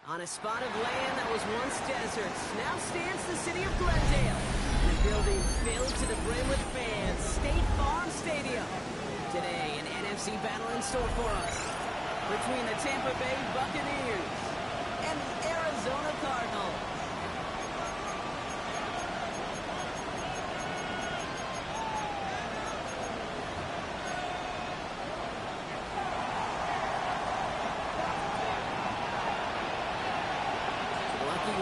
On a spot of land that was once desert, now stands the city of Glendale. In a building filled to the brim with fans, State Farm Stadium. Today, an NFC battle in store for us between the Tampa Bay Buccaneers and the Arizona Cardinals.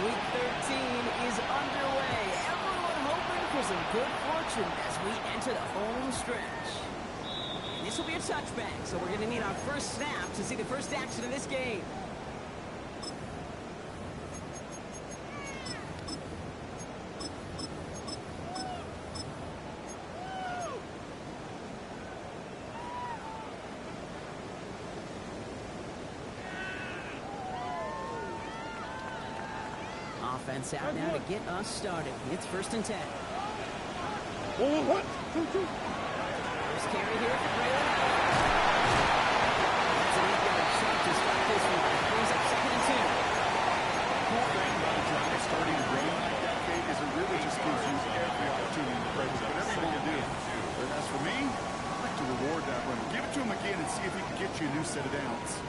Week 13 is underway. Everyone hoping for some good fortune as we enter the home stretch. And this will be a touchback, so we're going to need our first snap to see the first action of this game. Offense out now to get us started. It's 1st and 10. First carry here for Braylon. That's an 8-yard shot to start this one. Brings up 2nd and 2. The thing about drive starting to run like that, Kate, is it really just gives you every opportunity to play with whatever you want to do. But as for me, I like to reward that runner. Give it to him again and see if he can get you a new set of downs.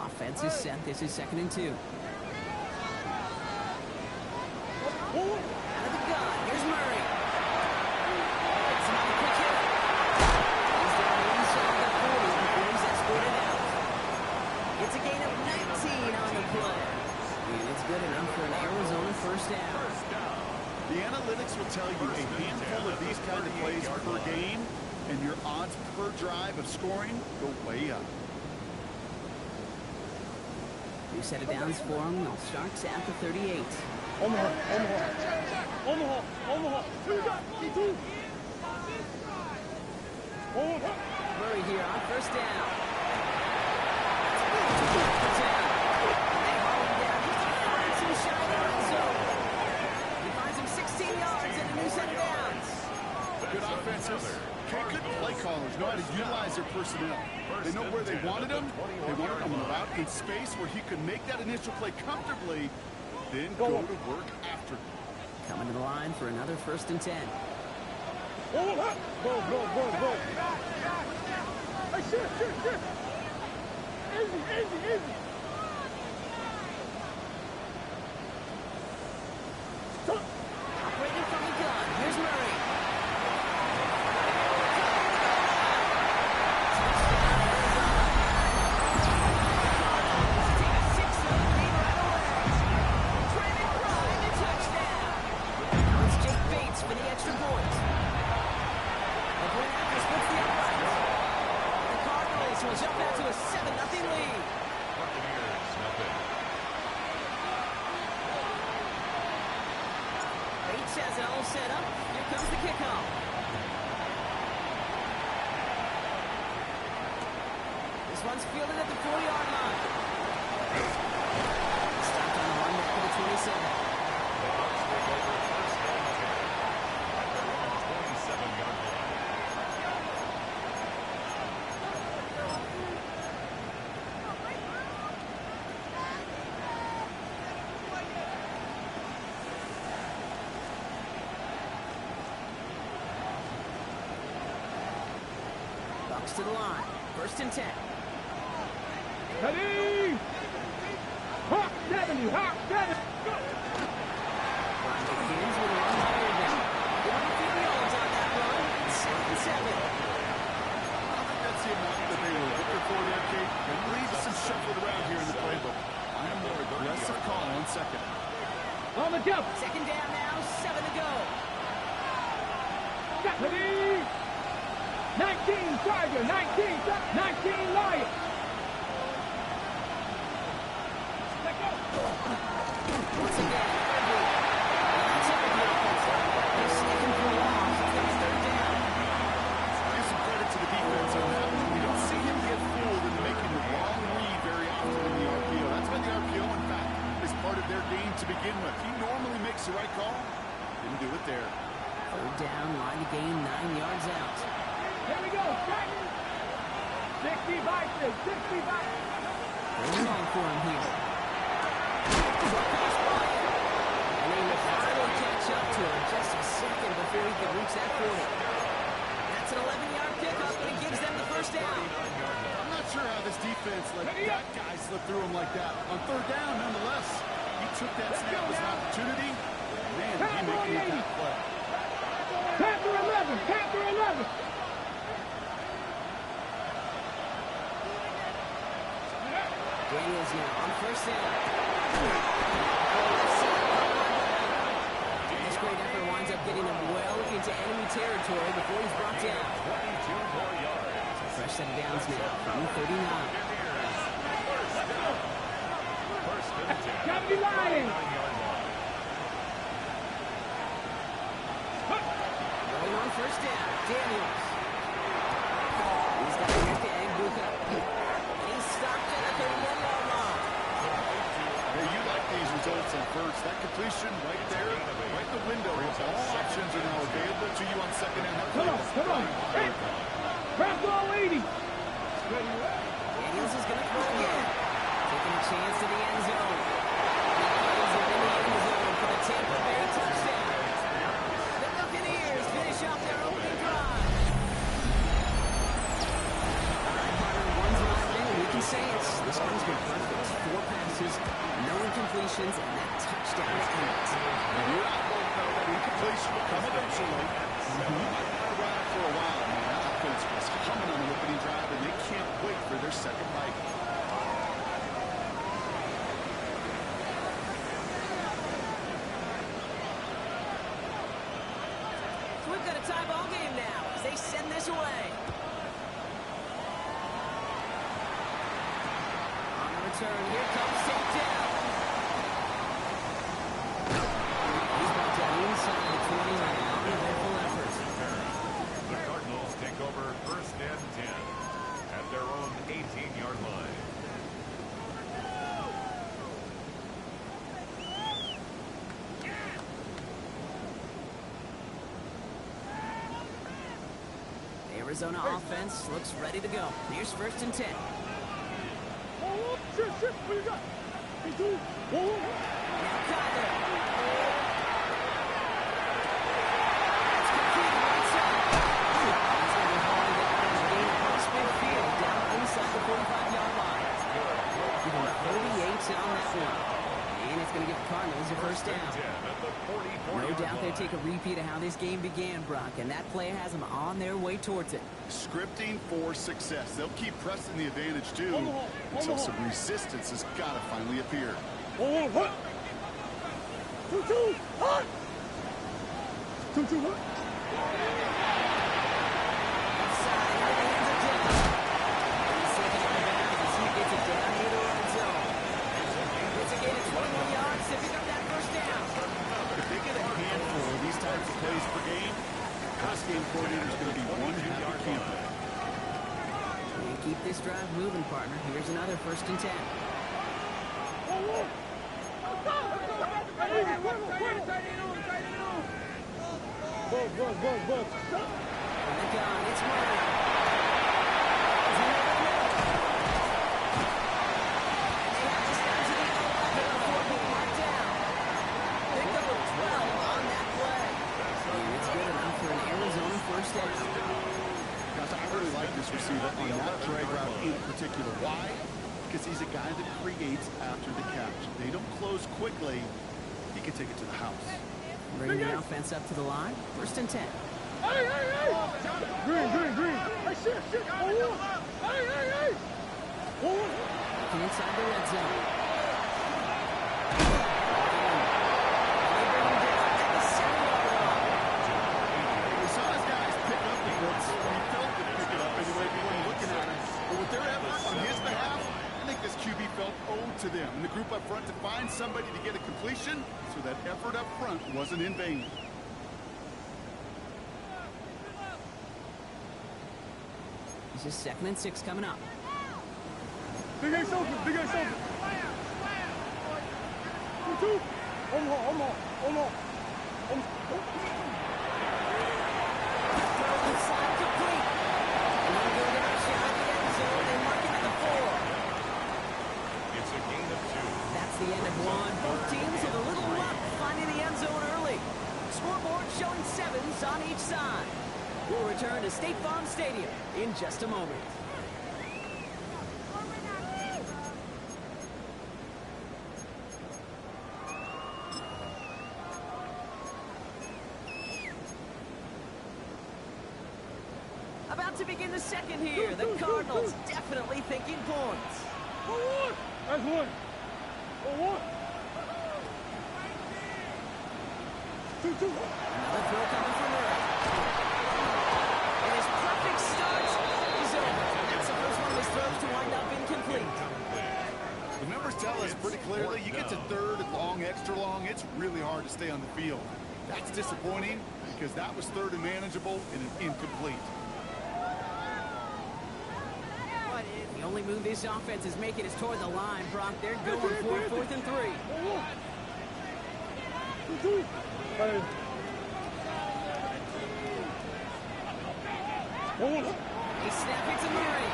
Offense is set. This is 2nd and 2. Out of the gun. Here's Murray. It's another quick hit. He's down inside the 40 before he's escorted out. It's a gain of 19 on the play. And it's good enough for an Arizona first down. The analytics will tell you a handful of these kind of plays per game, and your odds per drive of scoring go way up. New set of downs for him. They'll start at the 38. Omaha. Murray here on first down. He finds him 16 yards and a new set of downs. Good offenses. Good play callers know how to utilize their personnel. They know where they wanted him. They wanted him out in space where he could make that initial play comfortably, then go to work after. Coming to the line for another 1st and 10. Go. Hey, shit. Easy. Operating from the gun. Here's Murray. For the extra point. The Buccaneers splits the upright. The Cardinals will jump out to a 7-0 lead. Buccaneers, nothing. Bates has it all set up. Here comes the kickoff. This one's fielded at the 40-yard line. Stopped on the run back to the 27. The Bucs take over first down here. 27-yard line. Bucs to the line. 1st and 10. Ready! Hawk 70. Brian begins with a run higher down. Over 50 yards on that run. It's 2nd and 7. I don't think that's the amount that they were looking for there, Kate. There needs some shuffling around here in the playbook. I am more aggressive call on 2nd. On the jump. 2nd down now. 7 to go. Ready! 19 Tiger. 19 Lion. Once again, that's everything. They're sneaking for a loss. It's going to be 3rd down. Give some credit to the defense on that one. We don't see him get fooled into making the wrong read very often in the RPO. That's been the RPO, in fact, is part of their game to begin with. He normally makes the right call. Didn't do it there. 3rd down, line to gain 9 yards out. Here we go. Going long for him here. And they will finally catch up to him just a second before he can reach that 40. That's an 11-yard pickup, and it gives them the first down. I'm not sure how this defense let that guy slip through him like that. On third down, nonetheless, he took that snap as an opportunity. Man, did he make that play. Panther 11, Panther 11. Daniels now on first down. This great effort winds up getting him well into enemy territory before he's brought down. 22 more yards. Fresh set of downs now from 39. First and 10. Gotta be lying. 9-yard line. Going on first down, Daniels. He's got a neck egg, Bucca. And he's stopped at the 31-yard line. Hey, you like these results on first. That completion right there, right the window. All options are now available to you on second and Come on. Hey, grab ball 80. Daniels is going to throw again. Taking a chance to the end zone. He plays it in the end zone for the Tampa Bay touchdown. The Buccaneers finish off their opening drive. All right, partner, one's locked in. We can say this one's been perfect. 4 passes, no incompletions, and that touchdown to end it. And you're out there, though, that incompletion will come eventually. You might want to ride it for a while. I mean, that offense was humming on the opening drive, and they can't wait for their second bite. So we've got a tie ball game now as they send this away. On the return, here comes takedown. He's brought down inside the 20 line. Uneventful effort. The Cardinals take over first and 10 at their own 18-yard line. The Arizona offense looks ready to go. Here's first and 10. Oh, shit. What you got? Hey, dude. Oh. Now Kyler. Inside the 45-yard line. Give him 38 on that one. And it's going to give the Cardinals a first down. 10 at the 44-yard No doubt they line. take a repeat of how this game began, Brock, and that play has them on their way towards it. Scripting for success. They'll keep pressing the advantage, too, until some resistance has got to finally appear. Oh, what? 2-2. Hot. 2-2, what? Outside, into the hands of Dillon. And he's taken out of bounds as he gets it down near the red zone. It's a gain of 21 yards to pick up that first down. If they get a handful of these types of plays per game, pass game coordinator's going to be one happy camper. And keep this drive moving, partner. Here's another first and 10. Go. On the gun, it's Murray. And they have this down to the 11 before being marked down. Pick up a 12 on that play. And it's good enough for an Arizona first down. Guys, I really like this receiver on that drag route in particular. Why? Because he's a guy that creates after the catch. They don't close quickly. He can take it to the house. Bringing the offense up to the line. First and 10. Hey! Green. Hey, shit. Oh, hey. Oh. Looking inside the red zone. We saw his guys pick up the blitz. We felt them pick it up anyway. We weren't looking at it. But with their effort on his behalf, I think this QB felt owed to them. And the group up front to find somebody to get a completion so that effort up front wasn't in vain. This is 2nd and 6 coming up. Big Ace open. 2-2. Almost. Inside complete. And they'll go down shot in the end zone, and side. We'll return to State Farm Stadium in just a moment. About to begin the second here. The Cardinals definitely thinking points. That's one. One. Two. Another throw coming from Murray. And his perfect start is over. That's the first one of his throws to wind up incomplete. The numbers tell us pretty clearly, you get to third and long, extra long, it's really hard to stay on the field. That's disappointing because that was third and manageable and an incomplete. The only move this offense is making is toward the line, Brock. They're going for it, 4th and 3. Two. Hey. He snapped it to Murray.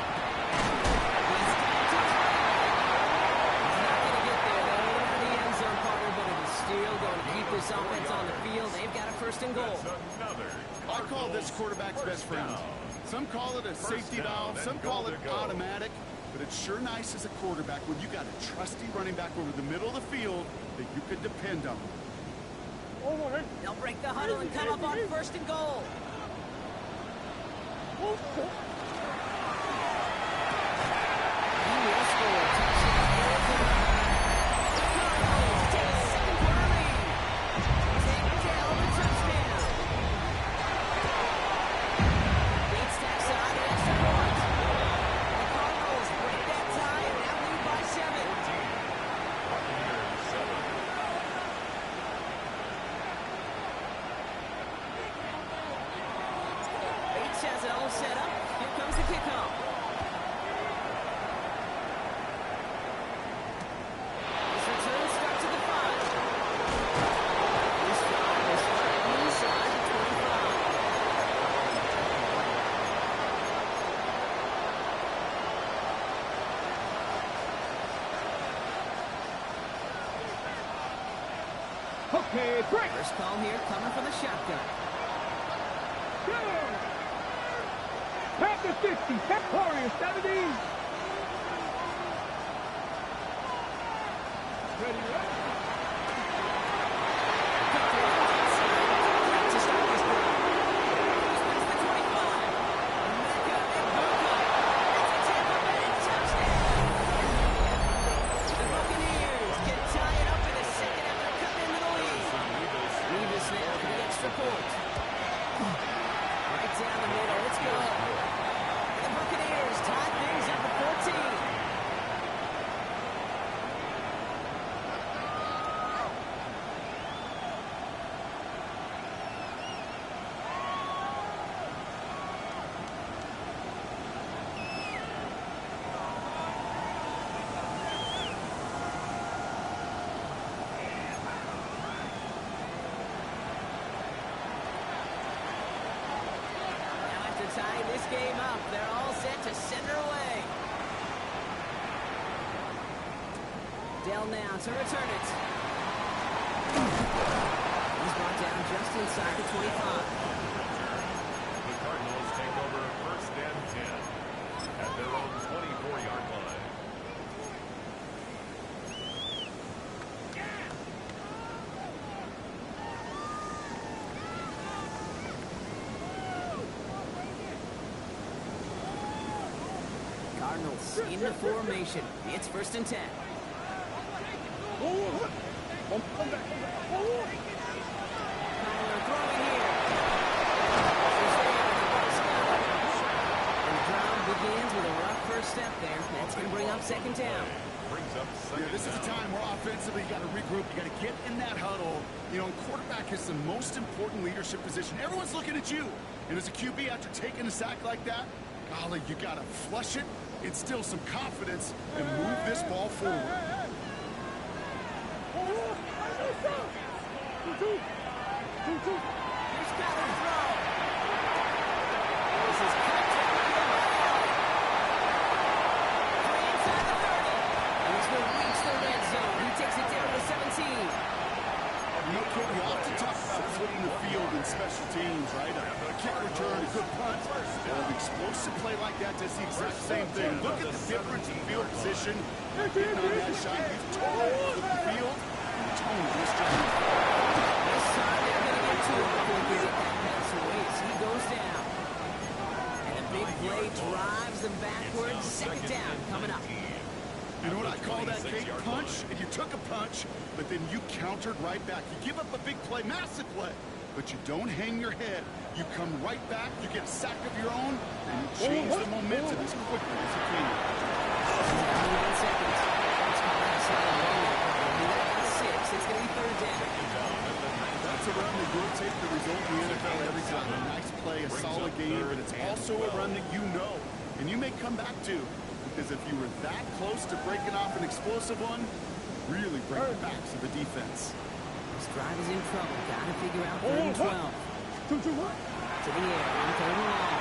He's not going to get there. They'll hold out of the end zone, partner, but it is still going to keep this offense on the field. They've got a 1st and goal. I call this quarterback's best friend. Some call it a safety valve, some call it automatic, but it's sure nice as a quarterback when you got a trusty running back over the middle of the field that you could depend on. They'll break the huddle and come up on 1st and goal. He will score. The Cardinals take a 2nd-quarter lead. Take Dell the touchdown. Beats Taxon an extra point. The Cardinals break that tie and now lead by 7. Bates has it all set up. Here comes the kickoff. This return starts at the 5. This drive will start inside the 25. Okay, break. First call here coming from the shotgun. Pack the 50. Pack Warriors 70. Ready, To start this drive. Spins the 25. Mecca and Boca. It's a Tampa Bay touchdown. The Buccaneers can tie it up in a second after cutting into the lead. Revis now for the extra point. Right down the middle. Let's go. The Buccaneers tie things up at 14. Now after tying this game up, they're all set to send her away. Dell now to return it. He's brought down just inside the 25. The Cardinals take over 1st and 10 at their own 24-yard line. Cardinals in the formation. It's 1st and 10. Kyler throwing here. And the drive begins with a rough first step there. That's going to bring up 2nd down. Brings up Yeah, second this is a down. time where offensively you got to regroup, you got to get in that huddle. You know, quarterback is the most important leadership position. Everyone's looking at you. And as a QB, after taking a sack like that, golly, you got to flush it, instill some confidence, and move this ball forward. Here's Kyler's throw. This is cut down the middle. Three inside the 30. And this will reach the red zone. He takes it down to 17. No kidding, you often talk about flipping the field in special teams, right? that does the exact same thing. Look at the difference in field position. Getting on that shot, he's totally flipped the field. And the tone of this job. This time they're going to get to him before he can get that pass away as he goes down. And a big play drives them backwards. Second down coming up. You know what I call that, Kate? Punch. And you took a punch, but then you countered right back. You give up a big play, massive play, but you don't hang your head. You come right back, you get a sack of your own, and you change the momentum as quickly as you can. 9 seconds. It's called outside of one. It's going to be third down. That's a run that will take the result in the NFL every time. A nice play, a solid game, but it's also a run that you know, and you may come back to. Because if you were that close to breaking off an explosive one, really break the backs of the defense. This drive is in trouble. Got to figure out 3 and 12. To the air on third and long.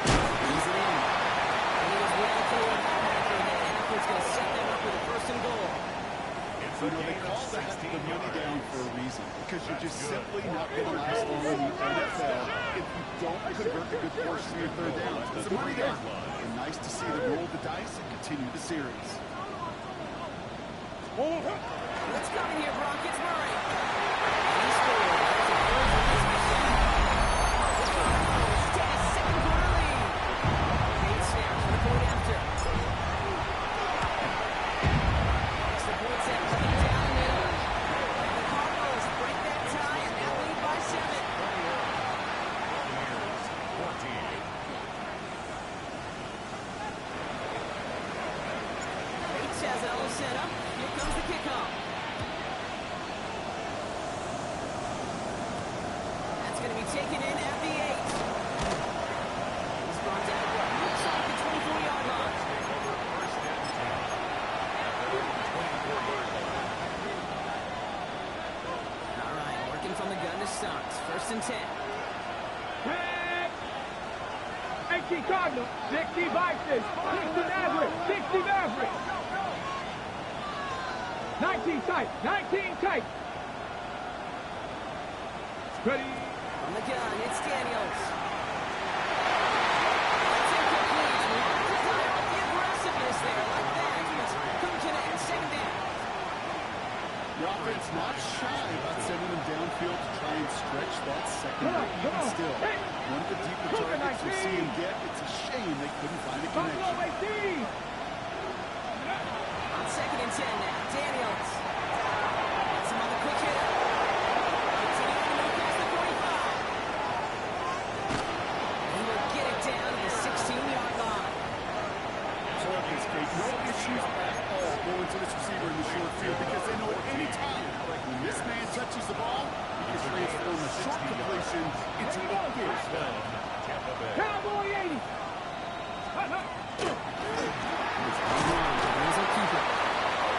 He's it in. And he was well forward. And Effort's going to set them up with a first and goal. You know, they call that the money down for a reason. Because you're just simply not going to last long in the NFL if you don't convert a good portion of your third down. It's a money down. And nice to see them roll the dice and continue the series. What's coming here, Brock? It's Murray. He scored. There's a first for this mission. The Cardinals take a second-quarter lead. 8 snaps for the point after. It's the point set coming down the middle. And the Cardinals break that tie and now lead by 7. Buccaneers, 14. Bates has it all set up. Here comes the kickoff. That's going to be taken in at the 8. He's brought down to what looks like the 24-yard line. All right, working from the gun to start. First and 10. 18 Cardinals, 60 Vikings, 60 Nazareth, 60 Maverick. 19 tight, 19 tight. Ready. From the gun, it's Daniels. That's incomplete. Wants to tie off the aggressiveness there. Like that. Couldn't connect. Second down. The offense not shy about sending them downfield to try and stretch that secondary. Even still, one of the deeper targets you see him get, it's a shame they couldn't find a connection. On second and 10 now, Daniels. Gets him on the quick hitter. Continuing to move past the 45. He will get it down to the 16-yard line. No issues at all going to this receiver in the short field because they know at any time when this man touches the ball, he can transform a short completion into a big play. Cowboy 80. There's a keeper.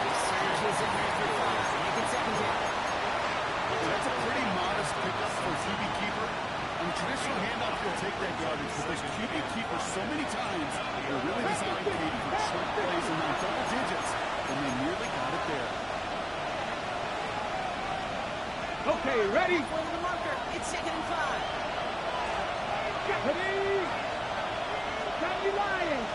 He surges in there for 5. Make it second down. That's a pretty modest pickup for a QB keeper. On a traditional handoff, you'll take that yardage, but those QB keepers so many times, they're really designed for short plays and not double digits, and they nearly got it there. Okay, ready? Over the marker. It's second and 5. Ready? County Lions.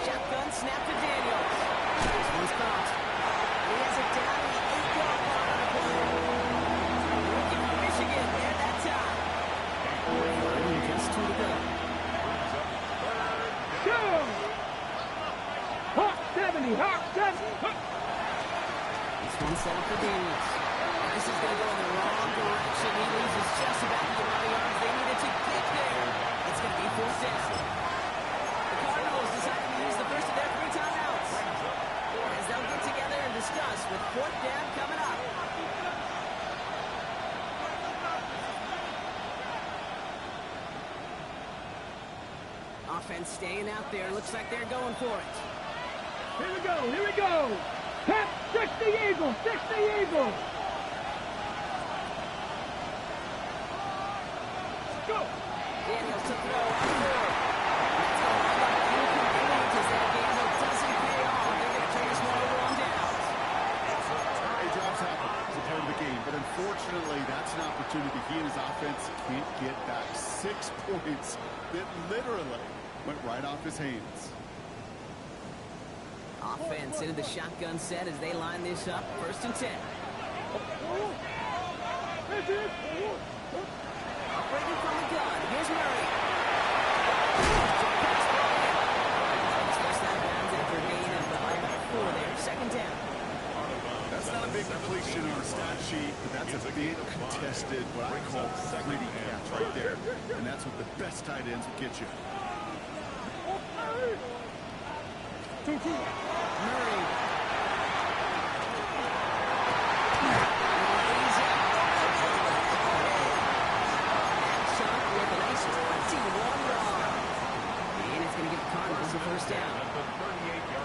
Shotgun snap to Daniels. This one's caught. He has it down to the 8-yard line on the play. Looking for Michigan there that time. Just 2 to go. Go! Hawk 70, Hawk 70. This one's set up for Daniels. This is going to go in the wrong direction. He loses just about the amount of yards they needed to get there. It's going to be 4th down. The Cardinals decided to use the first of their 3 timeouts. As they'll get together and discuss with 4th down coming up. Offense staying out there. Looks like they're going for it. Here we go, here we go. Tap, 60 Eagles, 60 Eagles. Go. Daniels to throw out forward. That's going to wind up incomplete as that gamble doesn't pay off. They're going to turn this one over on downs. Hey, drops happen. It's a part of the game, but unfortunately, that's an opportunity he and his offense can't get back. 6 points defense that literally went right off his hands. Offense into the shotgun set as they line this up. 1st and 10. Operating from the gun. Here's Murray. Just out of bounds after a gain of about 4 there. 2nd down. That's not a big completion on a stat sheet, but that's a big contested, what I call gritty catch right there. And that's what the best tight ends will get you. Murray. Shot with a nice 21 yard. And it's going to give the Cardinals a 1st down.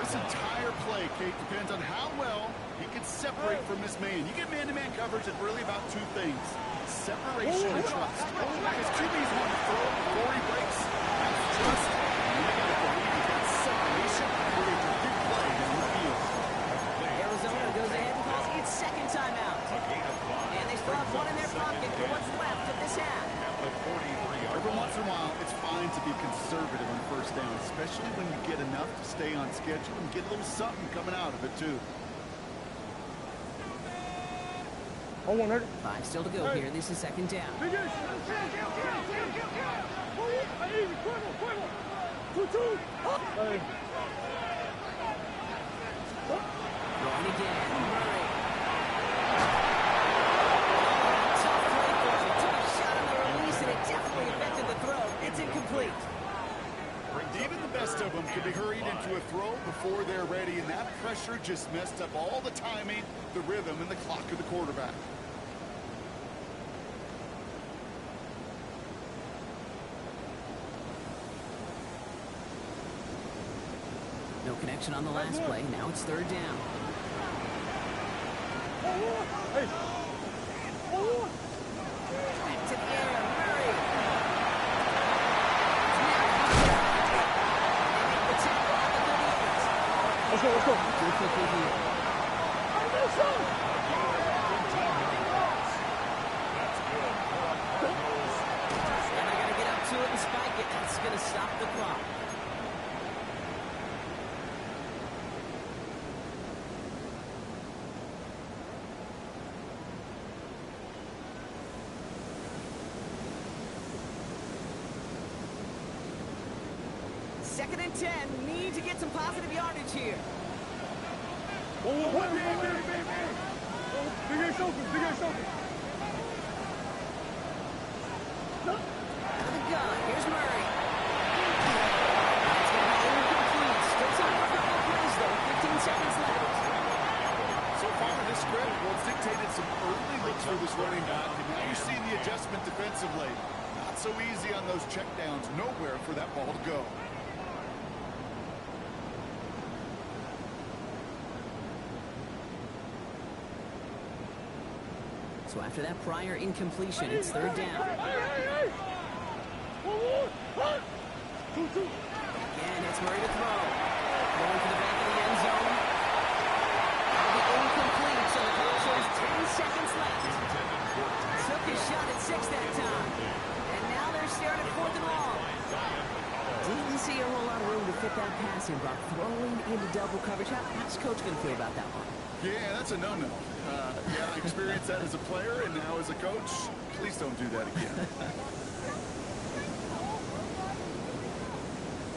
This entire play, Kate, depends on how well he can separate from this man. You get man-to-man coverage, it's really about 2 things. Separation and trust. Because QB's want to throw before he breaks. That's trust. And you got to believe he's got separation for a big play down the field. Arizona goes ahead and calls its 2nd timeout. And they still have 1 in their pocket for what's left of this half. Every once in a while, it's fine to be conservative on 1st down, especially when you get enough to stay on schedule and get a little something coming out of it, too. 5 still to go here. This is 2nd down. Going again. Murray. Tough play for him. Took a shot on the release, and it definitely affected the throw. It's incomplete. Even the best of them can be hurried into a throw before they're ready, and that pressure just messed up all the timing, the rhythm, and the clock of the quarterback. No connection on the last play. Now it's 3rd down. Back to the air. Murray. Let's go. Good quickly here. And they're going to get up to it and spike it. That's going to stop the clock. Second and 10. Need to get some positive yardage here. Out of the gun. Here's Murray. That's going to be incomplete. Still time for a couple of plays, though. 15 seconds left. So far in this script, well, it's dictated some early looks for this running back, and now you see the adjustment defensively. Not so easy on those checkdowns. Nowhere for that ball to go. So after that prior incompletion, it's 3rd down. Again, it's Murray to throw. Going for the back of the end zone. That'll be incomplete, so the clock shows 10 seconds left. Took his shot at 6 that time. And now they're staring at 4th and long. Didn't see a whole lot of room to fit that pass in, Brock. Throwing into double coverage. How's Coach going to feel about that one? Yeah, that's a no-no. Yeah, I experienced that as a player, and now as a coach, please don't do that again.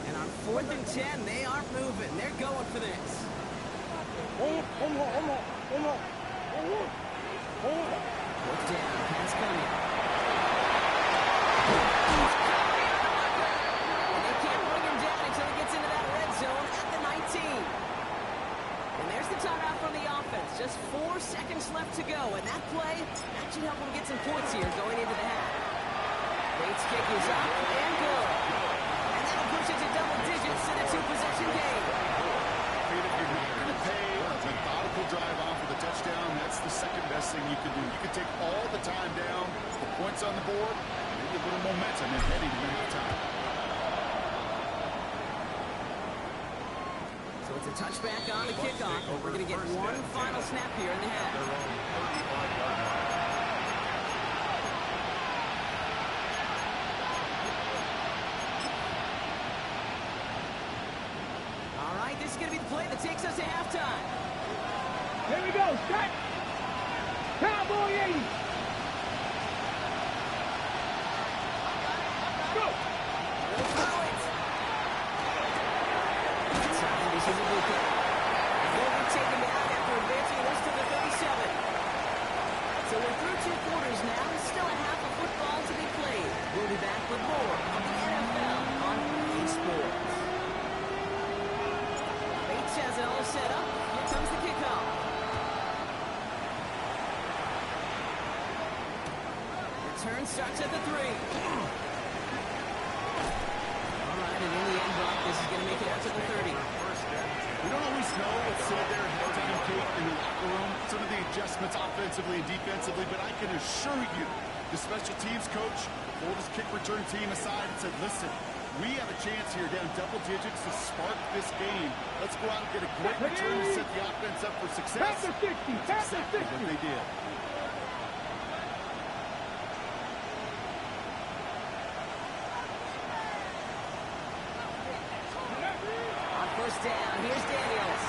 And on 4th and 10, they aren't moving. They're going for this. Fourth down, pass coming. And they can't bring him down until he gets into that red zone at the 19. And there's the timeout from the offense. Just 4 seconds left to go. And that play, that should help them get some points here going into the half. Bates' kick is up and good. And that'll push it to double digits in a 2-possession game. If you're not going to pay a methodical drive off with a touchdown, that's the second best thing you can do. You can take all the time down, the points on the board, maybe a little momentum and heading to halftime. So it's a touchback on the kickoff. We're going to get one final snap here in the half. play that takes us to halftime. Here we go. Set. Cowboy 80. Go. We'll throw it. Inside, this is a blue kick. They'll be taken down after advancing this to the 37. So we're through 2 quarters now. Still a half of football to be played. We'll be back with more of the NFL on EA Sports. Bates has it all set up. Here comes the kickoff. Return starts at the 3. All right, and in the end, Brock, this is going to make it out to the 30. We don't always know what's said there in the locker room, some of the adjustments offensively and defensively, but I can assure you, the special teams coach pulled his kick return team aside and said, listen, we have a chance here down double digits to spark this game. Let's go out and get a great return to set the offense up for success. Pass the 60. Pass the 60. What they did. On first down, here's Daniels.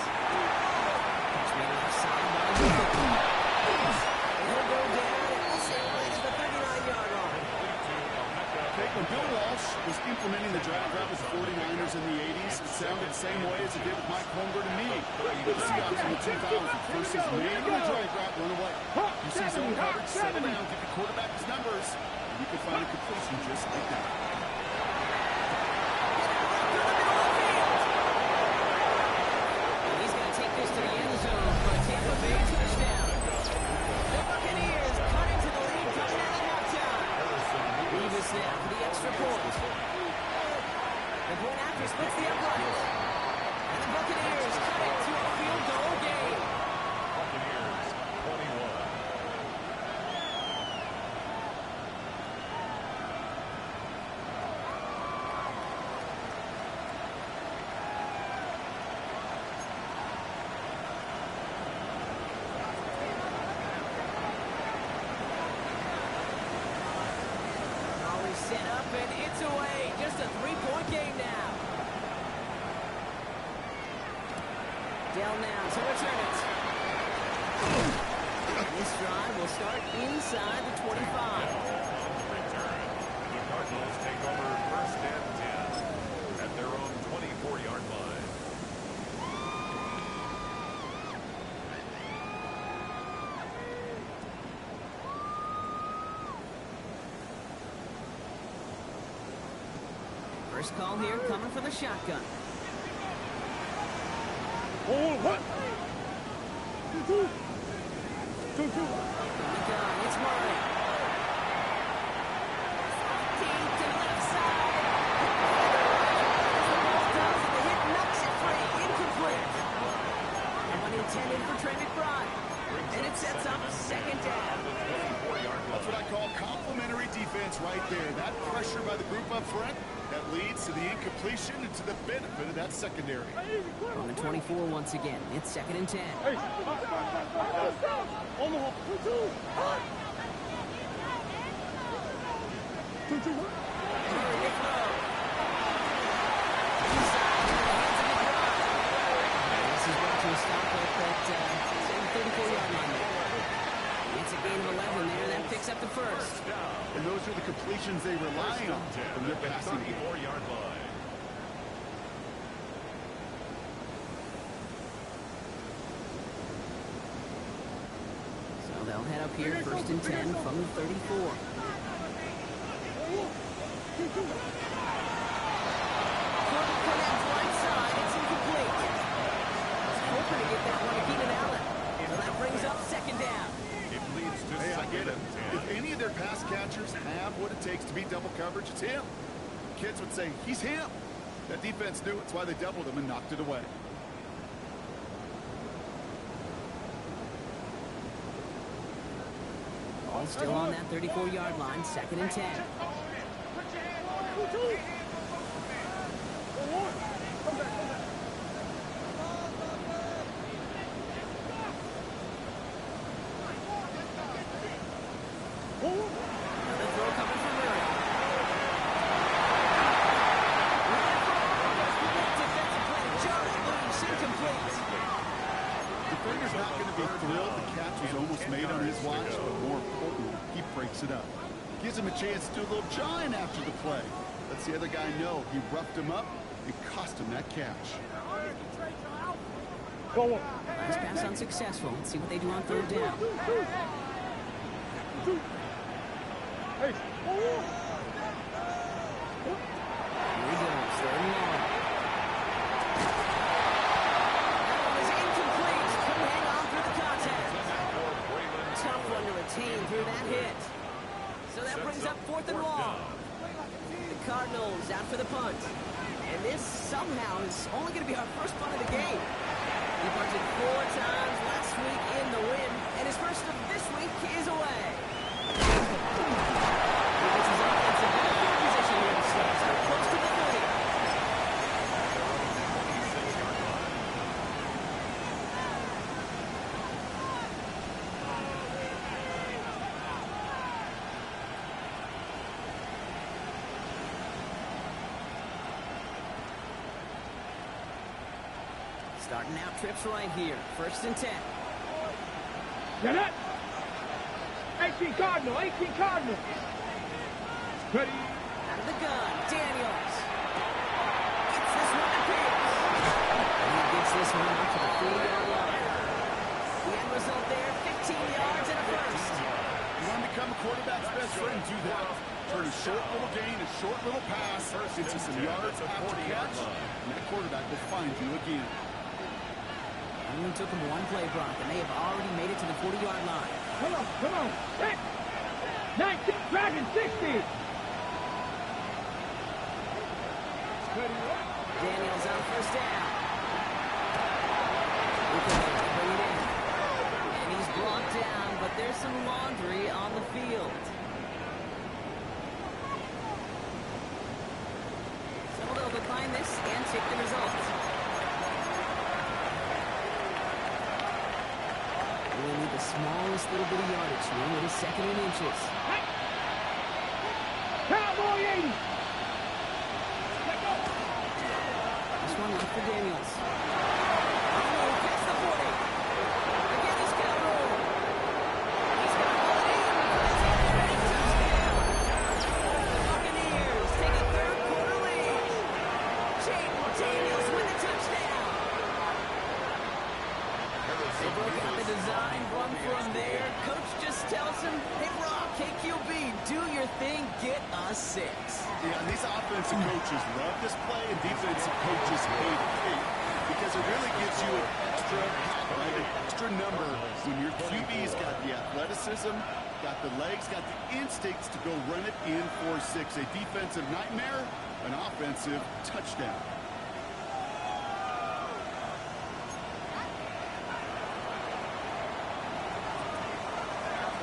Catch me offside, he'll go down and also right at the 39-yard line. When Bill Walsh was implementing the drag route with the 49ers in the 80s, it sounded the same way as it did with Mike Holmgren and me. The Seahawks in the 2000s versus man in the drag route, run away. You see zone coverage, settle down, get the quarterback his numbers, and you can find a completion just like that. He's going to take this to the end zone for a Tampa Bay touchdown. The Buccaneers cut into the lead coming out of halftime. Leave us now for the extra point. The point after splits the uprights. And the Buccaneers cut it to a field goal game. Buccaneers 21. Always set up and it's away. Just a 3-point game now. Dell now to return it. This drive will start inside the 25. Return. The Cardinals take over first and 10 at their own 24-yard line. First call here coming for the shotgun. Oh, what? 2-2. 2-2. From the gun, it's Murray. Deep to the left side. The ball does, and the hit knocks it free. Incomplete. And one intended for Trey McBride. And it sets up second down. That's what I call complimentary defense right there. That pressure by the group up front, that leads to the incompletion and to the benefit of that secondary. On the 24 once again. It's second and 10. Hey. Omaha. 2-2. 2-2. Murray to throw. Inside into the hands of McBride. This is brought to a stop at that same 34-yard line there. It's a gain of 11 there. That picks up the first. And those are the completions they rely on from their passing game. 34-yard line. So they'll head up here first and 10 from the 34. Connects right side. It's incomplete. Hoping to get that one to Keenan Allen. So that brings up second down. It leads to Hey, I second get it. and 10. If any of their pass catchers have what it takes to beat double coverage, it's him. Kids would say, he's him. That defense knew it's why they doubled him and knocked it away. Ball still on that 34-yard line, second and 10. Another throw coming from Murray. Defensive play, Jones loose, incomplete. not going to be thrilled the catch was almost made on his watch, but more importantly, he breaks it up. Gives him a chance to do a little jawing after the play. Lets the other guy know he roughed him up and cost him that catch. Last pass unsuccessful. Let's see what they do on third down. Hey. Here he goes, third and long. That one is incomplete. Couldn't hang on through the contact. Tough one to retain through that hit. So that brings up fourth and long. The Cardinals out for the punt. And this somehow is only going to be our first punt of the game. He punted 4 times last week in the win, and his first of this week is away. He gets his offensive back in position here to start. So close to the 30. Starting out trips right here. First and 10. Get it. 18 Cardinal. 18 Cardinal. Ready. Out of the gun. Daniels. Gets this one to Pierce. And he gets this one up to the 4-yard line. The end result there, 15 yards and a first. You want to become a quarterback's best friend, do that. Turn a short little gain, a short little pass, into some yards after catch, and that quarterback will find you again. Only took him one play, Brock, and they have already made it to the 40-yard line. Come on, come on. Hit. 19, Dragon 60. Daniels on first down. Looking to bring it in. And he's brought down, but there's some laundry on the field. So they'll decline this and take the results. Really need the smallest little bit of yardage here. It is second and inches. Hey. Cowboy 80. This one left for Daniels. Oh, past the 40. Again, he's got room. He's got one in. Touchdown. Buccaneers take a third-quarter lead. Daniels with the touchdown. They broke out the design run from there. Coach just tells him, hey, Brock, KQB, do your thing, get us 6. Yeah, and these offensive coaches love this play, and defensive coaches hate it because it really gives you an extra, right, an extra number when your QB's got the athleticism, got the legs, got the instincts to go run it in for 6. A defensive nightmare, an offensive touchdown.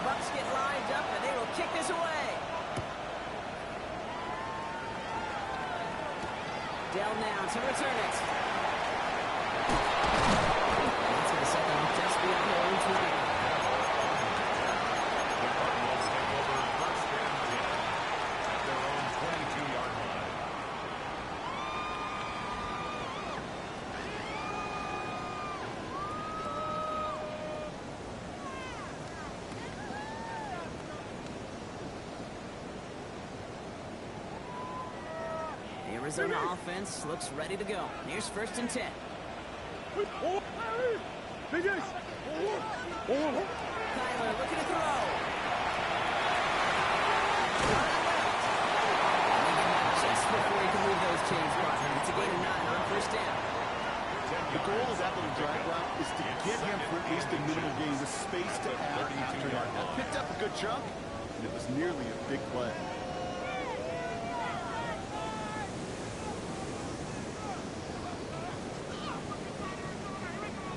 Bucks get lined up, and they will kick this away. Dell now to return it. That's going to set them up just beyond their own 20. The Cardinals take over first and 10 at their own 22-yard line. The Arizona offense looks ready to go. Here's first and 10. Finish. Kyler looking to throw. Just before he can move those chains, partner. It's a gain of 9 on first down. The goal of that little drag route is to get him for at least a minimal gain with space to add after that. Picked up a good chunk, and it was nearly a big play.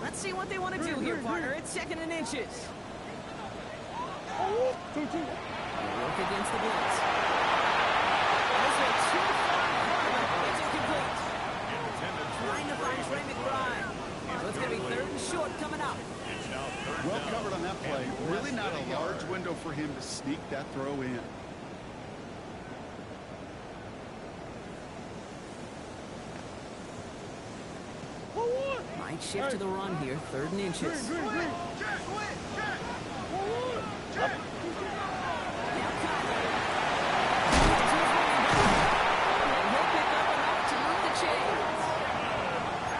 Let's see what they want to do here, partner. It's second and inches. Work against the blitz. This is too far. It's incomplete. Trying to find Trey McBride. So it's going to be third and short coming up. Well covered on that play. Really not a large window for him to sneak that throw in. Might shift to the run here, 3rd and inches. Now Connor. And he'll pick up enough to move the chains.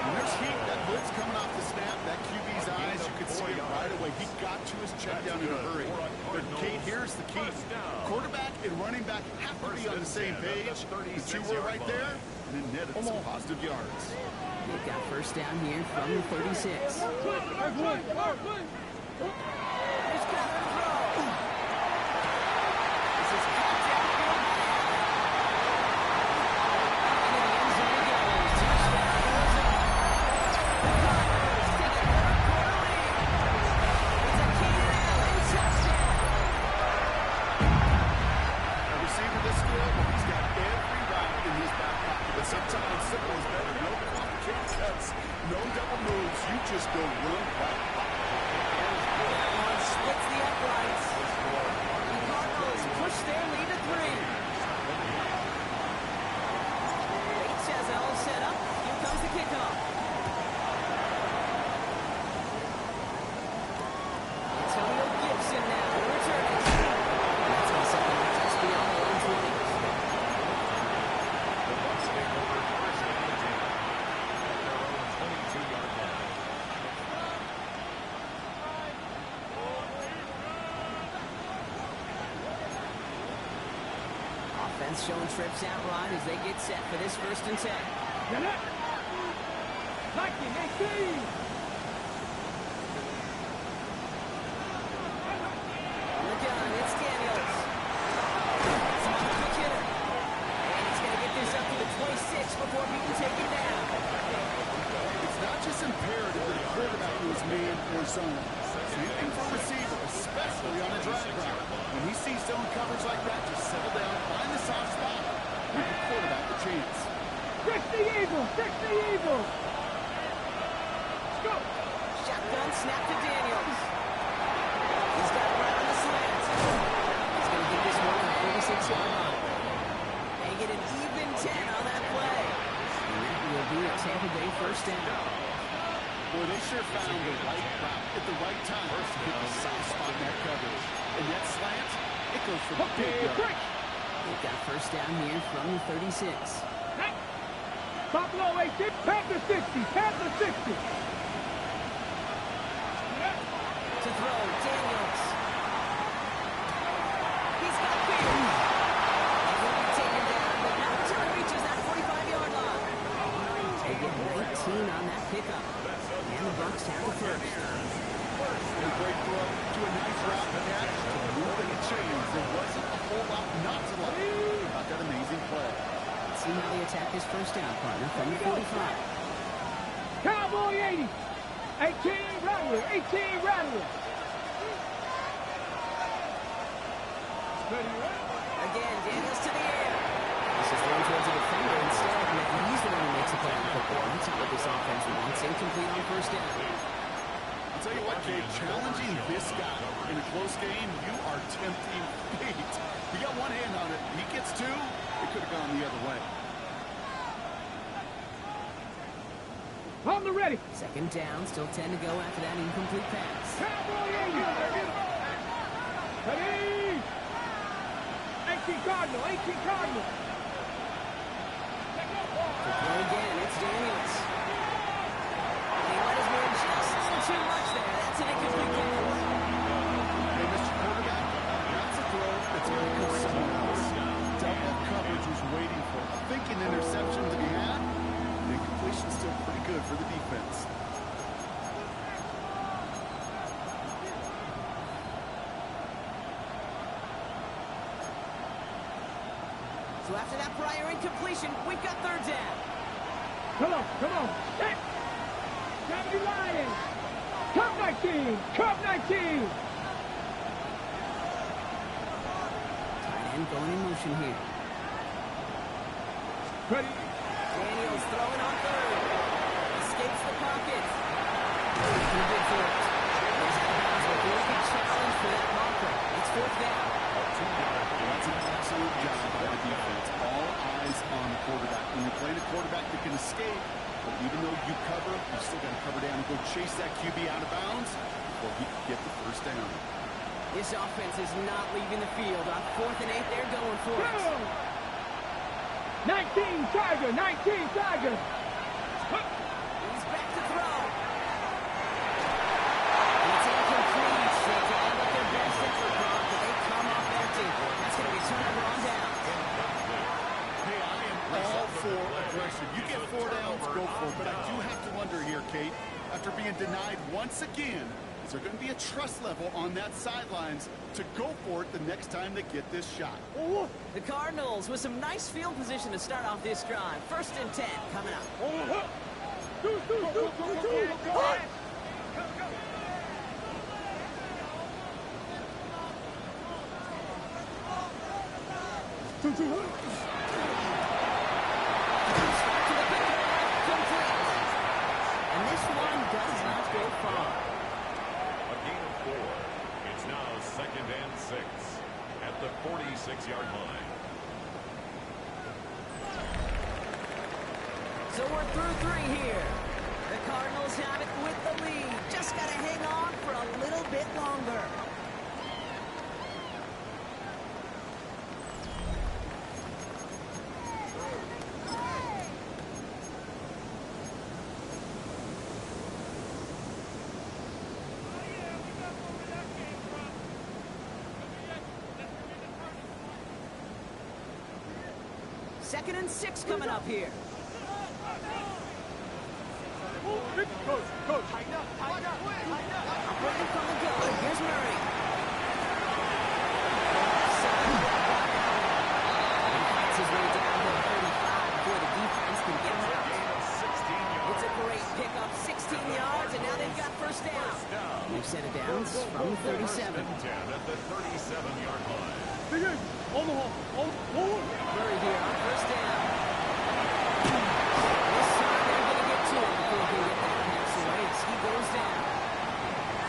When there's heat, that blitz coming off the snap, that QB's eyes, you could see it right away. He got to his check down in a hurry. But Kate, here's the key. Quarterback and running back have to be on the same page. The two were right there, and then netted some positive yards. They've got 1st down here from the 36. Here's Connor to throw. This is caught downfield. Into the end zone it goes. Touchdown, Arizona. The Cardinals take a 3rd-quarter lead. It's a Keenan Allen touchdown. A receiver this good, but he's got every route in his back pocket. But sometimes simple is better. No complicated cuts, no double moves. You just go run right. That one splits the uprights. The Cardinals push their lead to 3. Bates has it all set up. Here comes the kickoff. Antonio Gibson now returning. That's going to set them just beyond the 120. The Bucs take over 1st and 10 at their own 22-yard line. Offense showing trips out right as they get set for this 1st and 10. Get it. Nike, 18. On the gun, it's Daniels. It's a quick hitter. And he's going to get this up to the 26 before we can take him down. It's not just imperative that a quarterback knows man or zone. Same thing for a receiver, especially on a drag route. When he sees zone coverage like that, just settle down, find the soft spot, give the quarterback a chance. 60 Eagles, 60 Eagles. Let's go. Shotgun snap to Daniels. He's got it right on the slant. He's going to get this one on the 46-yard line. They get an even 10 on that play. And that will be a Tampa Bay 1st down. Boy, they sure found the right route at the right time to hit the soft spot in that coverage. And that slant, it goes for the big yard. They've got 1st down here from the 36. Hey. Top low, 18. Panther 60. Panther 60. To throw, Daniels. He's got Beard. He will be taken down, but not until he reaches that 45-yard line. They get 19 on that pickup. And the Bucs have the 1st. And a great throw to a nice route catch to move the chains. There wasn't a whole lot not to like about that amazing play. Let's see how they attack this 1st down, partner, from the 45. Cowboy 80. 18 Rattler. 18 Rattler. Again, Daniels to the air. This is thrown towards the defender instead, and he's the one who makes a play on the football. That's not what this offense wants. Incomplete on 1st down. I'll tell you what, Gabe, challenging this guy in a close game, you are tempting fate. He got one hand on it. He gets 2. It could have gone the other way. On the ready. 2nd down, still 10 to go after that incomplete pass. Cowboy 80. Ready. 18 Cardinal. 18 Cardinal. To throw again, it's Daniels. He let his man just a little too much there. That's an incomplete pass. Hey, Mr. Quarterback, that's a throw that's going to go somewhere else. Double coverage was waiting for him. Thinking interception to be had. The completion's still pretty good for the defense. So after that prior incompletion, we've got 3rd down. Come on, come on. Set. 70 Lions. Cup 19. Cup 19. Tight end going in motion here. Ready. Daniels throwing on 3rd. Escapes the pocket. Too big for it. He's out of bounds, but there's a challenge for that marker. It's 4th down. That's an absolute job by the defense. All eyes on the quarterback. When you're playing a quarterback that can escape, But even though you cover, you still got to cover down and go chase that QB out of bounds before he can get the first down. This offense is not leaving the field. On 4th and 8, they're going for it. 19 Tiger, 19 Tiger. He's back to throw. And it's incomplete. So they try to look their best effort, Brock, but they come up empty. That's going to be turnover on down. Hey, I am all for aggression. You get 4 downs, go for it. But I do have to wonder here, Kate, after being denied once again, is there going to be a trust level on that sidelines to go for it the next time they get this shot? The Cardinals with some nice field position to start off this drive. 1st and 10 coming up. And this one does not go far. A gain of 4. It's now 2nd and 6 at the 46-yard line. So we're through 3 here. The Cardinals have it with the lead. Just got to hang on for a little bit longer. Second and 6 coming up here. Operating from the gun. Here's Murray. He fights his way down to the 35 before the defense can get him out. It's a great pickup. 16 yards, and now they've got first down. New set of downs from the 37. 10 at the 37-yard line. Murray here on first down. This time they're going to get to him before he can get that pass away as he goes down.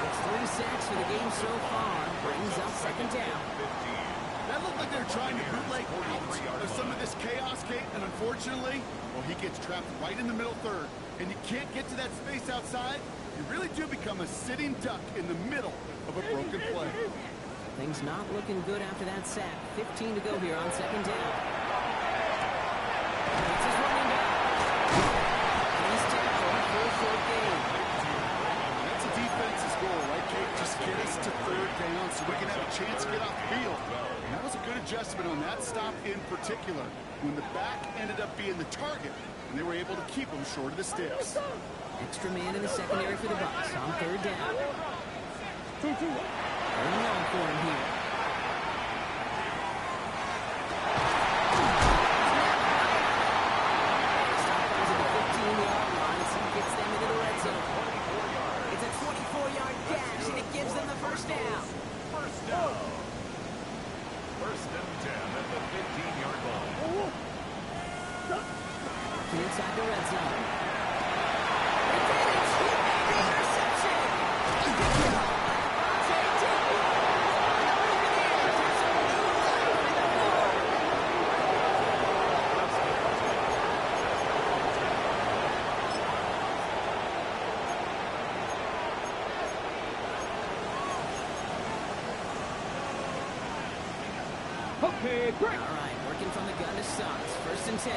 It's 3 sacks for the game so far. Brings up 2nd down. That looked like they're trying to bootleg out of some of this chaos, Kate, and unfortunately, well, he gets trapped right in the middle 3rd, and you can't get to that space outside. You really do become a sitting duck in the middle of a broken play. Things not looking good after that sack. 15 to go here on 2nd down. It's his running back. And he's tackled for a short gain. That's a defense's goal, right, Kate? Just get us to 3rd down so we can have a chance to get off the field. And that was a good adjustment on that stop in particular, when the back ended up being the target, and they were able to keep him short of the sticks. Extra man in the secondary for the Bucs on 3rd down. 3rd and long for him here. Stop goes at the 15-yard line as he gets them into the red zone. It's a 24-yard dash, and it gives them the first down. First down. 1st and 10 at the 15-yard line. Inside the red zone. Interception! Okay, break. All right, working from the gun to Suggs. 1st and 10.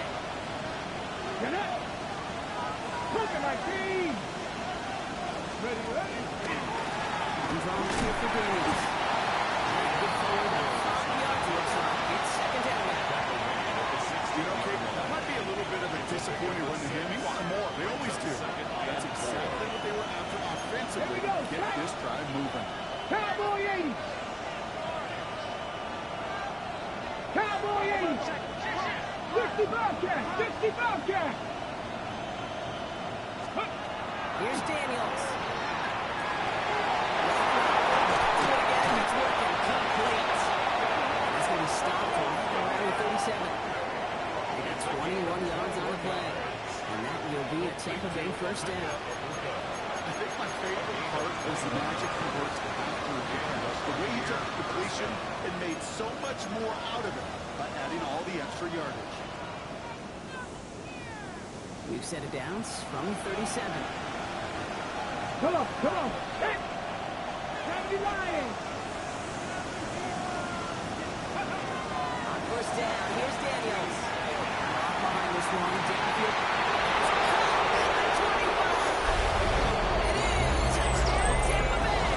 Get up. Broken like these. Ready. Control here for Daniels. Good forward about 5 yards, looks like. It's 2nd down now. You know, Kate, that might be a little bit of a disappointing run to him. He wanted more. They always do. That's exactly what they were after offensively to get this drive moving. Cowboy 80. Cowboy 80. 60 Bobcat. 60 Bobcat. Here's Daniels. Do it again. It's working. Complete. That's going to be stopped around the 37. They got 21 yards on the play. And that will be a Tampa Bay first down. I think my favorite part was the magic he worked after the pass. The way he took the completion and made so much more out of it by adding all the extra yardage. We've set it down from 37. Come on, come on. Hey! Time to line. On first down, here's Daniels. Off behind this one, downfield. It is! Touchdown, Tampa Bay!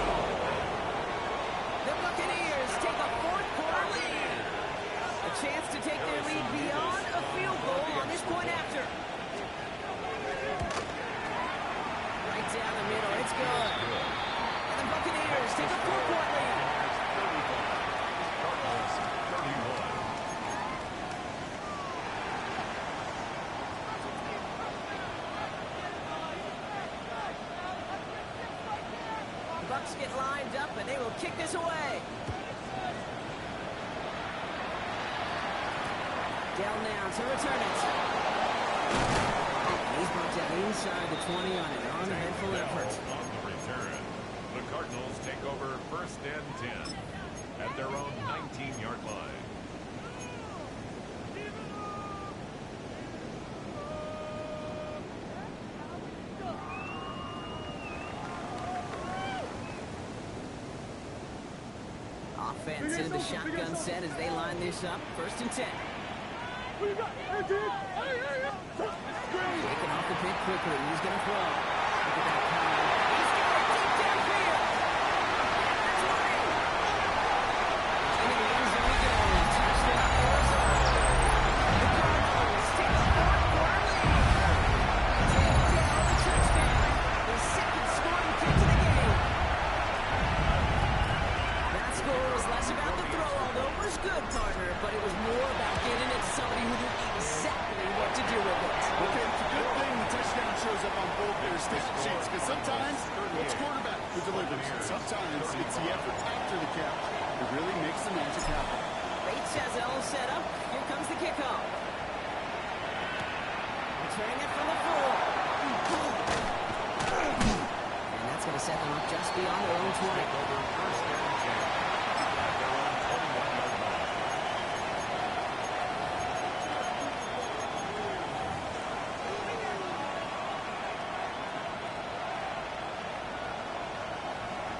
The Buccaneers take a fourth-quarter lead. A chance to take their lead beyond a field goal on this point after. Right down the middle, it's good. And the Buccaneers take a 4-point lead. Cardinals 31. The Bucs get lined up, and they will kick this away. Dell now to return it. He's brought that inside the 20 on an uneventful effort. On the return, the Cardinals take over first and 10 at their own 19-yard line. Offense into the shotgun set as they line this up. First and 10. Taking off the pick quickly. He's going to throw. Look at that power. He's got it deep downfield. That's right. Into the end zone we go. Touchdown, Arizona. The Cardinals take a fourth-quarter lead. Take down the touchdown. The second scoring kick to the game. That score was less about the throw, although it was good, partner, but it was more about getting it to somebody who knew exactly what to do with it. Okay, it's a good thing the touchdown shows up on both their stat sheets, because sometimes it's quarterback who delivers. Sometimes it's the effort after the catch that really makes the magic happen. Bates has it all set up. Here comes the kickoff. Returning it from the 4. And that's going to set them up just beyond their own 20. Over first and 10 at their own 21-yard line.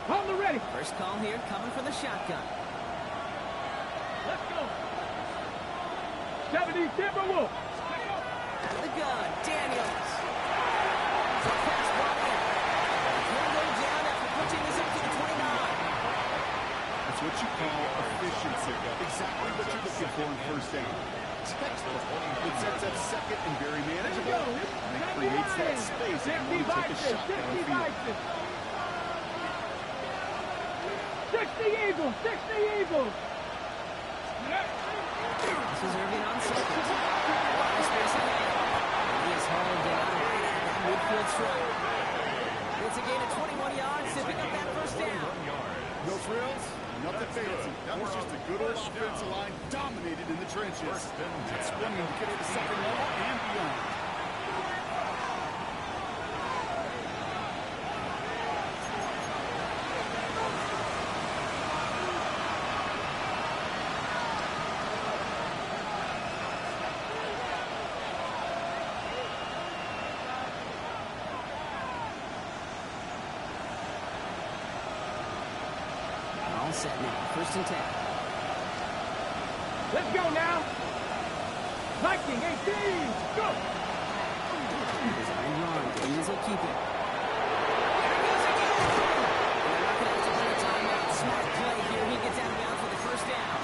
On the ready. First call here coming from the shotgun. Let's go. 70 Timberwolves. Out of the gun, Daniels. It's a pass ball in. He'll go down after pushing this up to the 29. That's what you call efficiency. Exactly what you're looking for in first down. Textbook. It sets up second and very manageable. And it creates that space if you want to take a shot downfield. 60 Eagles, 60 Eagles. This is Irving on second. Wide space ahead. He is hauled down right at that midfield stripe. It's a gain of 21 yards to pick up that first down. No frills, nothing fancy. That was just a good old offensive line dominated in the trenches. That's swinging to get to the second level and beyond. All set now. First and 10. Let's go now. Viking 18. Go. Design run. Daniels will keep it. There he goes again. They're not going to have to run a timeout. Smart play here. He gets out of bounds for the first down.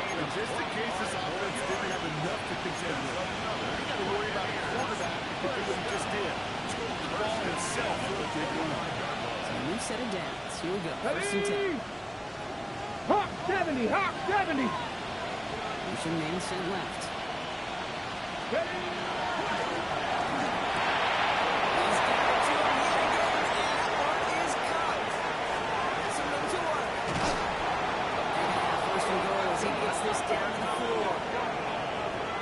And just in case this offense didn't have enough to contend with, you got to worry about the quarterback if do what he just did. Took the ball himself for a big run. So new set of downs. Here we go. First and 10. Hawk 70, Hawk 70. Motion man sent left. Ready. He's got it to him yet again. And one is caught. That's a room to work. First and goal as he gets this down to the floor.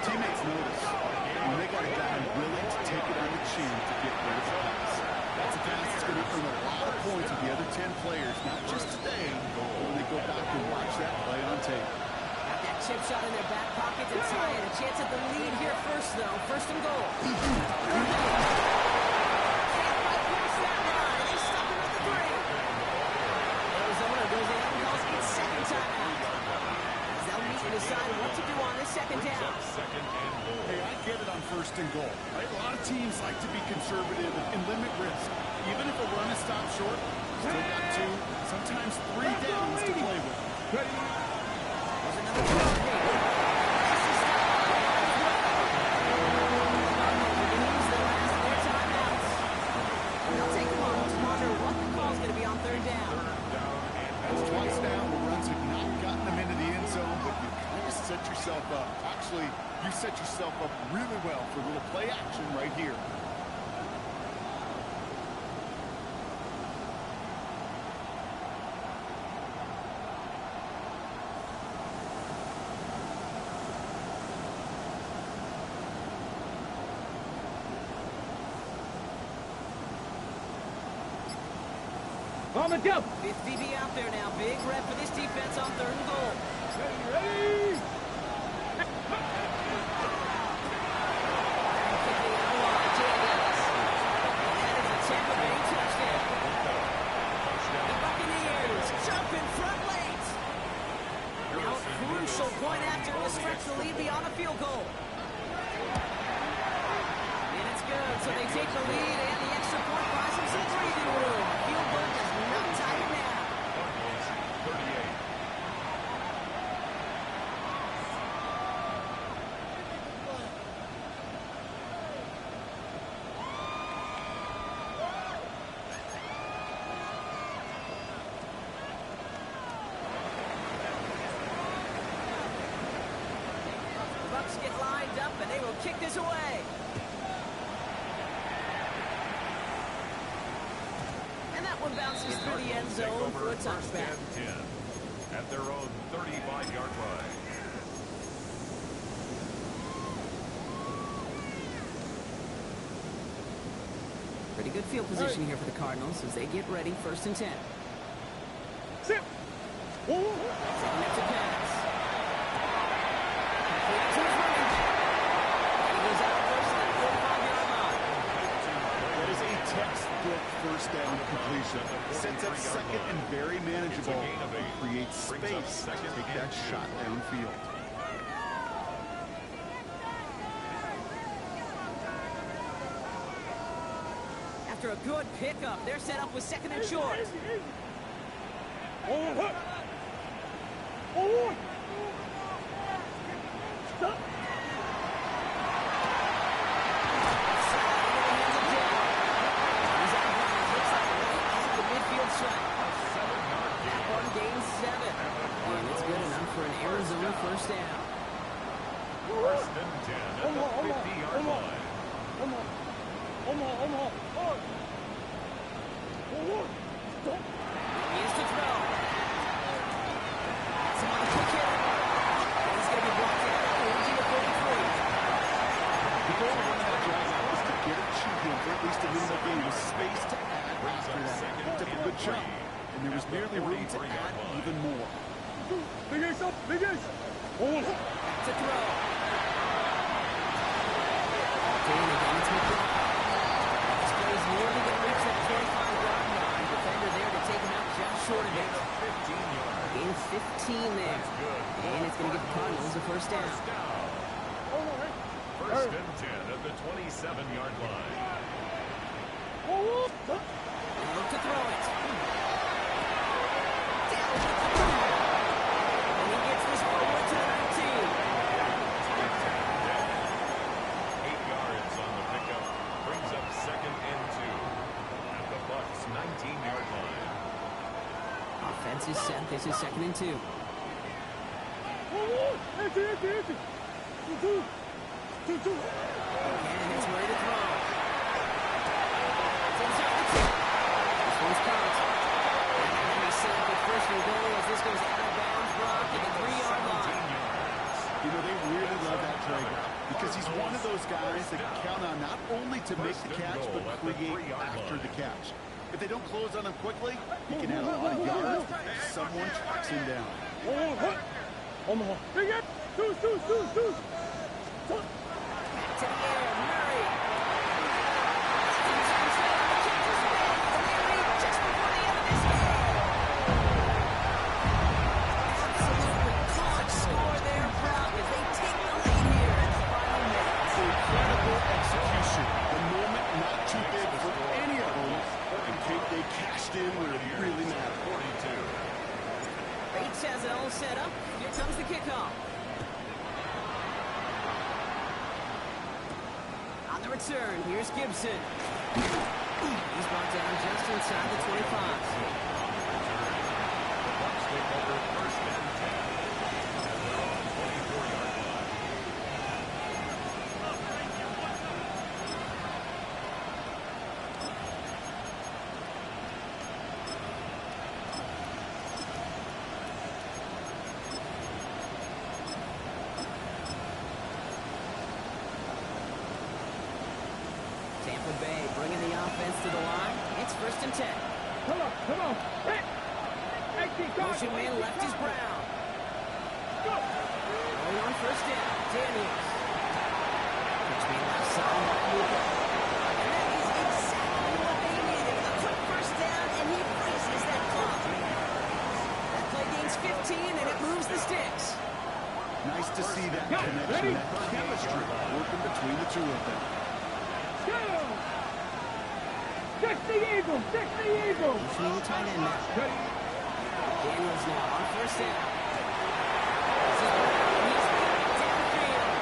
Teammates notice when they got a guy willing to take it on the chin to get rid of the pass. That's a pass that's going to earn a lot of points with the other 10 players, not just today, but when they go back and watch that play on tape. Got that chip shot in their back pocket to tie it. A chance at the lead here first, though. First and goal. Can't quite pass that line. They stop him at the 3. Arizona goes ahead and calls its second timeout. As they'll meet and decide what to do on this second down. Hey, I get it on first and goal. Right? A lot of teams like to be conservative and limit risk. Even if a run is stopped short, still got 2, sometimes 3 downs to play with. Ready? There's another throw here. Use the last of their timeouts. They'll take a moment to wonder what the call's going to be on third down. That's twice now where runs have not gotten them into the end zone, but you kind of set yourself up. Actually, you set yourself up really well for a little play action right here. On the jump. 5th DB out there now. Big rep for this defense on third and goal. Ready? Quickly out wide, Jacobs. That is a Tampa Bay touchdown. The Buccaneers jump in front late. Now a crucial point after to stretch the lead beyond a field goal. And it's good, so they take the lead, and the extra point buys them some breathing room. Field goal does not tie it now. The Bucs get lined up, and they will kick this away. And that one bounces through the end zone for a touchback. First and 10 at their own 35-yard line. Pretty good field position here for the Cardinals as they get ready. First and 10. Sit. Setting up to pass. Complete to his running back. And he goes out first at the 45-yard line. That is a textbook first down completion. Sets up second and very manageable. Creates space to take that shot downfield. After a good pickup, they're set up with second and short. Stop. For an Arizona first down. First and 10 at the 50-yard line. He is to throw. That's him on the quick hit. He's going to be blocked out. Losing to 43. The goal of that drive was to get it cheating for at least a minute of game with space to add after that. He took a good shot, and there was nearly room to add even more. Biggest up, biggest. To throw. Doing again to throw. This play is nearly going to reach that 45-yard line. Defender there to take him out just short of it. Gain 15 there. And it's going to give the Cardinals a first down. First and 10 at the 27-yard line. And look to throw it. Down to the and he gets this forward to the 19. 8 yards on the pickup. Brings up second and 2 at the Bucs' 19-yard line. Offense is set. This is second and 2. And it's ready to throw. It's inside the 10. This one's caught. And he's set up with first and goal as this goes out of bounds. Block at the 3-yard line. You know, they really love that Traeger because he's one of those guys that can count on not only to make the catch, but create after the catch. If they don't close on him quickly, he can add a lot of yards if someone tracks him down. Two. Back to the air, Murray. Just before the end of this game. Absolutely clutch score there, Brock, as they take the lead here in the final minutes. Incredible execution. The moment not too big for any of them, and they cashed in when it really mattered. 42. Bates has it all set up. Here comes the kickoff. On the return, here's Gibson. He's brought down just inside the 25. The Bucs take over first and 10 at their own 24-yard line. Tampa Bay bringing the offense to the line. It's first and 10. Come on. Hit. Motion man left is Brown. Going on first down, Daniels. Pitch being left side, Luka. And that is exactly what they needed. A quick first down, and he freezes that clock. That play gains 15, and it moves the sticks. Nice to see that Go, connection, ready? that chemistry working between the two of them. Go. Fix the eagle. Between the tight end now. Ready. Daniels now on first down. This is Brown. He's downfield.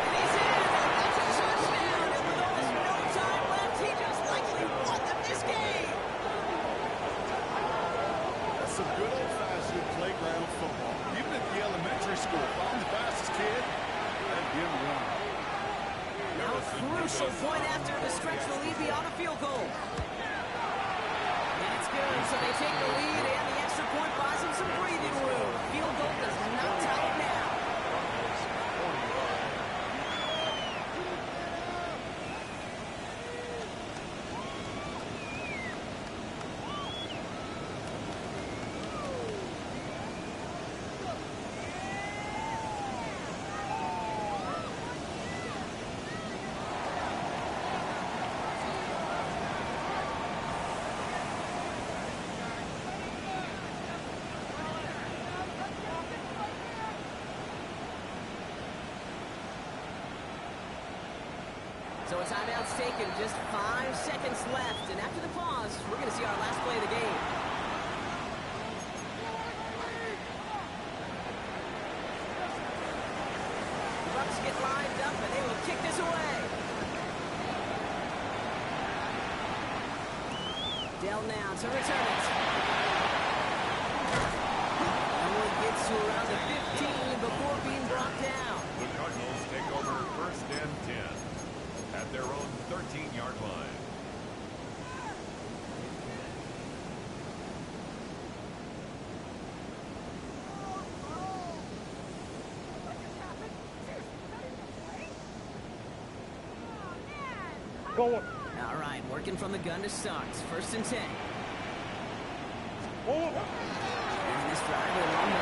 And he's in. That's a touchdown. And with almost no time left, he just likely won them this game. That's some good old-fashioned playground football. Even at the elementary school, find the fastest kid and give him one. Now a crucial point after the stretch will lead beyond a field goal. And it's good, so they take the lead, and the extra point buys them some breathing room. Field goal does not tie it now. So a timeout's taken, just 5 seconds left. And after the pause, we're going to see our last play of the game. The Bucs get lined up, and they will kick this away. Dell now to return it. Only gets to around the 15 before being brought down. The Cardinals take over first and 10 at their own 13-yard line. Go. All right, working from the gun to start. First and 10. Over. And this drive along the